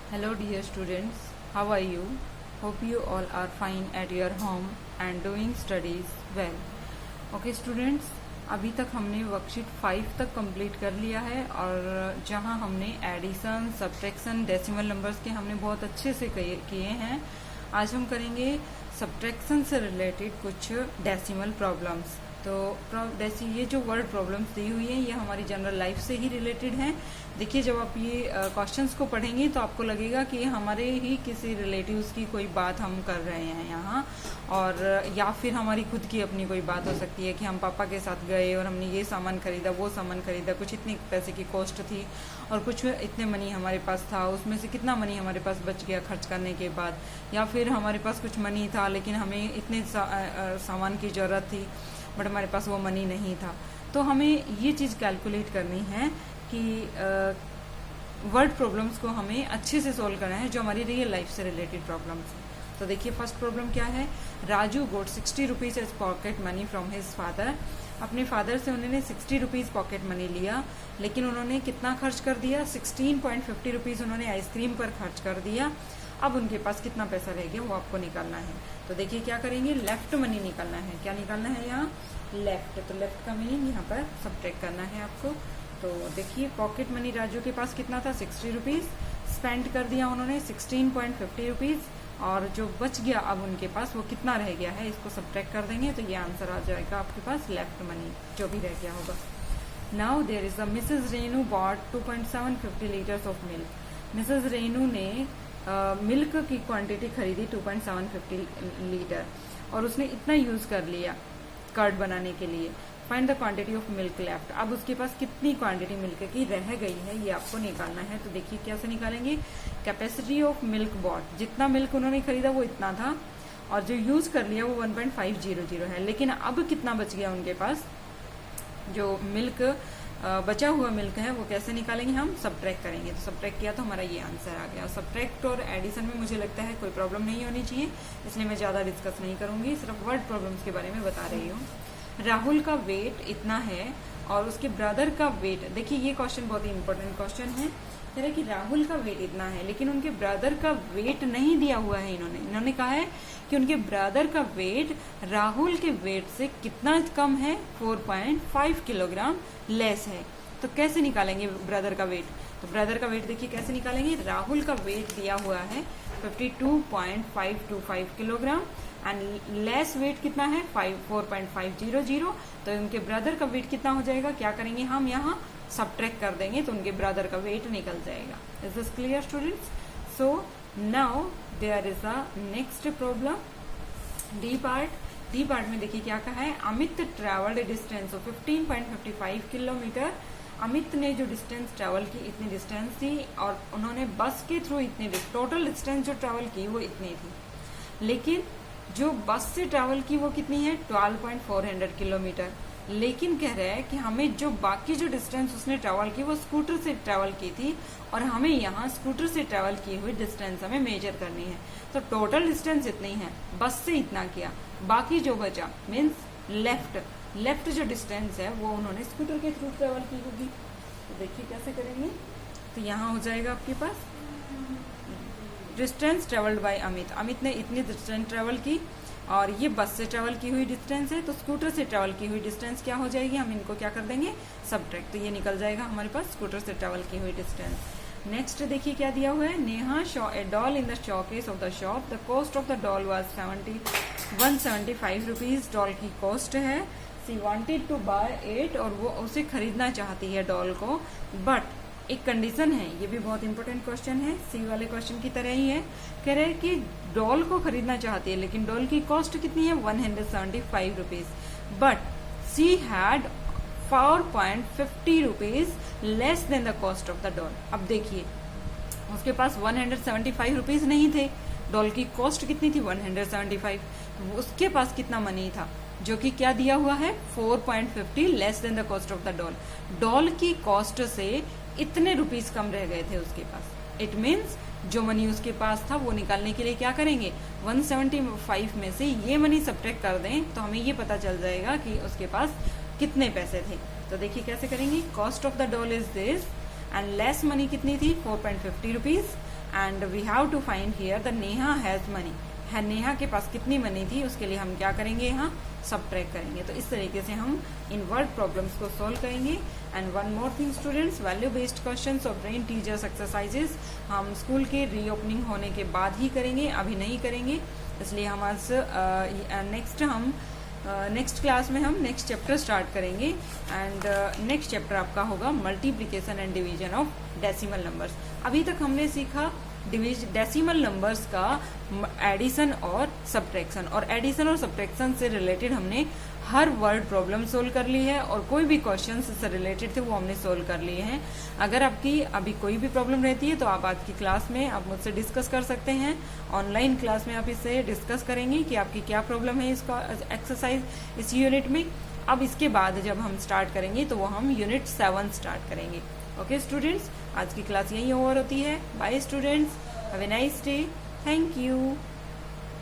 Hello dear students, how are you? Hope you all are fine at your home and doing studies well. Okay students, अभी तक हमने worksheet 5 तक complete कर लिया है और जहां हमने एडिशन, सब्ट्रैक्शन, डेसिमल नंबर्स के हमने बहुत अच्छे से किए हैं। आज हम करेंगे सब्ट्रैक्शन से रिलेटेड कुछ डेसिमल प्रॉब्लम्स। तो ये जो वर्ड प्रॉब्लम्स दी हुई है ये हमारी जनरल लाइफ से ही रिलेटेड हैं। देखिए, जब आप ये क्वेश्चंस को पढ़ेंगे तो आपको लगेगा कि हमारे ही किसी रिलेटिव्स की कोई बात हम कर रहे हैं यहाँ, और या फिर हमारी खुद की अपनी कोई बात हो सकती है कि हम पापा के साथ गए और हमने ये सामान खरीदा, वो सामान खरीदा, कुछ इतने पैसे की कॉस्ट थी और कुछ इतने मनी हमारे पास था, उसमें से कितना मनी हमारे पास बच गया खर्च करने के बाद, या फिर हमारे पास कुछ मनी था लेकिन हमें इतने सामान की ज़रूरत थी बट हमारे पास वो मनी नहीं था। तो हमें ये चीज़ कैलकुलेट करनी है कि वर्ड प्रॉब्लम्स को हमें अच्छे से सोल्व करना है जो हमारी रियल लाइफ से रिलेटेड प्रॉब्लम्स हैं। तो देखिए, फर्स्ट प्रॉब्लम क्या है। Raju got 60 rupees as pocket money from his father. अपने फादर से उन्होंने 60 रुपीज़ पॉकेट मनी लिया, लेकिन उन्होंने कितना खर्च कर दिया, 16.50 रुपीज़ उन्होंने आइसक्रीम पर खर्च कर दिया। अब उनके पास कितना पैसा रह गया वो आपको निकालना है। तो देखिए क्या करेंगे, लेफ्ट मनी निकालना है। क्या निकालना है यहाँ, लेफ्ट। तो लेफ्ट का मीनिंग यहाँ पर सब्ट्रैक्ट करना है आपको। तो देखिए, पॉकेट मनी राजू के पास कितना था, 60 रुपीज़। स्पेंड कर दिया उन्होंने 16.50 रुपीज़, और जो बच गया अब उनके पास वो कितना रह गया है, इसको सब्ट्रैक्ट कर देंगे तो ये आंसर आ जाएगा आपके पास लेफ्ट मनी, जो भी रह गया होगा। Now there is a Mrs Renu bought 2.750 litres of milk. Mrs Renu ने मिल्क की क्वांटिटी खरीदी 2.750 लीटर और उसने इतना यूज कर लिया कर्ड बनाने के लिए। Find the quantity of milk left. अब उसके पास कितनी क्वांटिटी मिल्क की रह गई है ये आपको निकालना है। तो देखिए कैसे निकालेंगे, कैपेसिटी ऑफ मिल्क बॉट, जितना मिल्क उन्होंने खरीदा वो इतना था और जो यूज कर लिया वो 1.500 है, लेकिन अब कितना बच गया उनके पास, जो मिल्क बचा हुआ मिल्क है वो कैसे निकालेंगे, हम सब्ट्रैक्ट करेंगे। तो सब्ट्रैक्ट किया तो हमारा ये आंसर आ गया। सब्ट्रैक्ट और एडिशन में मुझे लगता है कोई प्रॉब्लम नहीं होनी चाहिए, इसलिए मैं ज़्यादा डिस्कस नहीं करूंगी, सिर्फ वर्ड प्रॉब्लम्स के बारे में बता रही हूँ। राहुल का वेट इतना है और उसके ब्रदर का वेट, देखिए ये क्वेश्चन बहुत ही इंपॉर्टेंट क्वेश्चन है। कह रहे कि राहुल का वेट इतना है लेकिन उनके ब्रदर का वेट नहीं दिया हुआ है। इन्होंने कहा है कि उनके ब्रदर का वेट राहुल के वेट से कितना कम है, 4.5 किलोग्राम लेस है। तो कैसे निकालेंगे ब्रदर का वेट, तो ब्रदर का वेट देखिए कैसे निकालेंगे। राहुल का वेट दिया हुआ है 52.525 किलोग्राम एंड लेस वेट कितना है 4.500। तो उनके ब्रदर का वेट कितना हो जाएगा, क्या करेंगे हम यहाँ सब्ट्रैक्ट कर देंगे तो उनके ब्रदर का वेट निकल जाएगा। Is this clear students? So now there is a next problem, D part. D part में देखिए क्या कहा है। Amit travelled distance of 15.55 kilometre. Amit ने जो डिस्टेंस ट्रेवल की इतनी डिस्टेंस थी और उन्होंने बस के थ्रू इतनी टोटल डिस्टेंस जो ट्रेवल की वो इतनी थी, लेकिन जो बस से ट्रेवल की वो कितनी है 12.400 किलोमीटर। लेकिन कह रहा है कि हमें जो बाकी जो डिस्टेंस उसने ट्रेवल की वो स्कूटर से ट्रेवल की थी और हमें यहाँ स्कूटर से ट्रेवल की हुई डिस्टेंस हमें मेजर करनी है। तो टोटल डिस्टेंस इतनी है, बस से इतना किया, बाकी जो बचा मीन्स लेफ्ट जो डिस्टेंस है वो उन्होंने स्कूटर के थ्रू ट्रेवल की होगी। तो देखिए कैसे करेंगे, तो यहाँ हो जाएगा आपके पास distance travelled by Amit. Amit ने इतनी डिस्टेंस ट्रेवल की और ये बस से ट्रेवल की हुई डिस्टेंस है, तो स्कूटर से ट्रेवल की हुई डिस्टेंस क्या हो जाएगी, हम इनको क्या कर देंगे सब्ट्रैक्ट। तो ये निकल जाएगा हमारे पास स्कूटर से ट्रेवल की हुई डिस्टेंस। नेक्स्ट देखिए क्या दिया हुआ है। नेहा शॉ ए doll in the showcase of the shop. The cost of the doll was 175 rupees. Doll की कॉस्ट है। सी वांटेड टू बाय इट, और वो उसे खरीदना चाहती है डॉल को, बट एक कंडीशन है। ये भी बहुत इंपॉर्टेंट क्वेश्चन है, सी वाले क्वेश्चन की तरह ही है। कह रहे हैं कि डॉल को खरीदना चाहती है लेकिन डॉल की कॉस्ट कितनी है 175 rupees, but she had 4.50 rupees less than the cost of the doll. अब देखिए उसके पास 175 रुपीज नहीं थे, डॉल की कॉस्ट कितनी थी 175, तो उसके पास कितना मनी था जो कि क्या दिया हुआ है 4.50 less than the cost of the doll. Doll की कॉस्ट से इतने रुपीज कम रह गए थे उसके पास। इट मीन्स जो मनी उसके पास था वो निकालने के लिए क्या करेंगे, 175 में से ये मनी सब्ट्रैक्ट कर दें तो हमें ये पता चल जाएगा कि उसके पास कितने पैसे थे। तो देखिए कैसे करेंगे, cost of the doll is this and less money कितनी थी 4.50 rupees and we have to find here the Neha has money है, नेहा के पास कितनी मनी थी, उसके लिए हम क्या करेंगे, यहाँ सबट्रैक्ट करेंगे। तो इस तरीके से हम इन वर्ड प्रॉब्लम्स को सॉल्व करेंगे। And one more thing students, value based questions और ब्रेन टीचर्स एक्सरसाइजेस हम स्कूल के रीओपनिंग होने के बाद ही करेंगे, अभी नहीं करेंगे। इसलिए हम आज नेक्स्ट क्लास में हम नेक्स्ट चैप्टर स्टार्ट करेंगे। एंड नेक्स्ट चैप्टर आपका होगा multiplication and division of decimal numbers. अभी तक हमने सीखा डेसिमल नंबर्स का एडिशन और सब्ट्रैक्शन, और एडिशन और सब्ट्रैक्शन से रिलेटेड हमने हर वर्ड प्रॉब्लम सोल्व कर ली है, और कोई भी क्वेश्चन से रिलेटेड थे वो हमने सोल्व कर लिए हैं। अगर आपकी अभी कोई भी प्रॉब्लम रहती है तो आप आज की क्लास में आप मुझसे डिस्कस कर सकते हैं। ऑनलाइन क्लास में आप इससे डिस्कस करेंगे कि आपकी क्या प्रॉब्लम है इसका एक्सरसाइज इस यूनिट में। अब इसके बाद जब हम स्टार्ट करेंगे तो वो हम यूनिट 7 स्टार्ट करेंगे। ओके स्टूडेंट्स, आज की क्लास यहीं ओवर होती है। Bye students, have a nice day, thank you.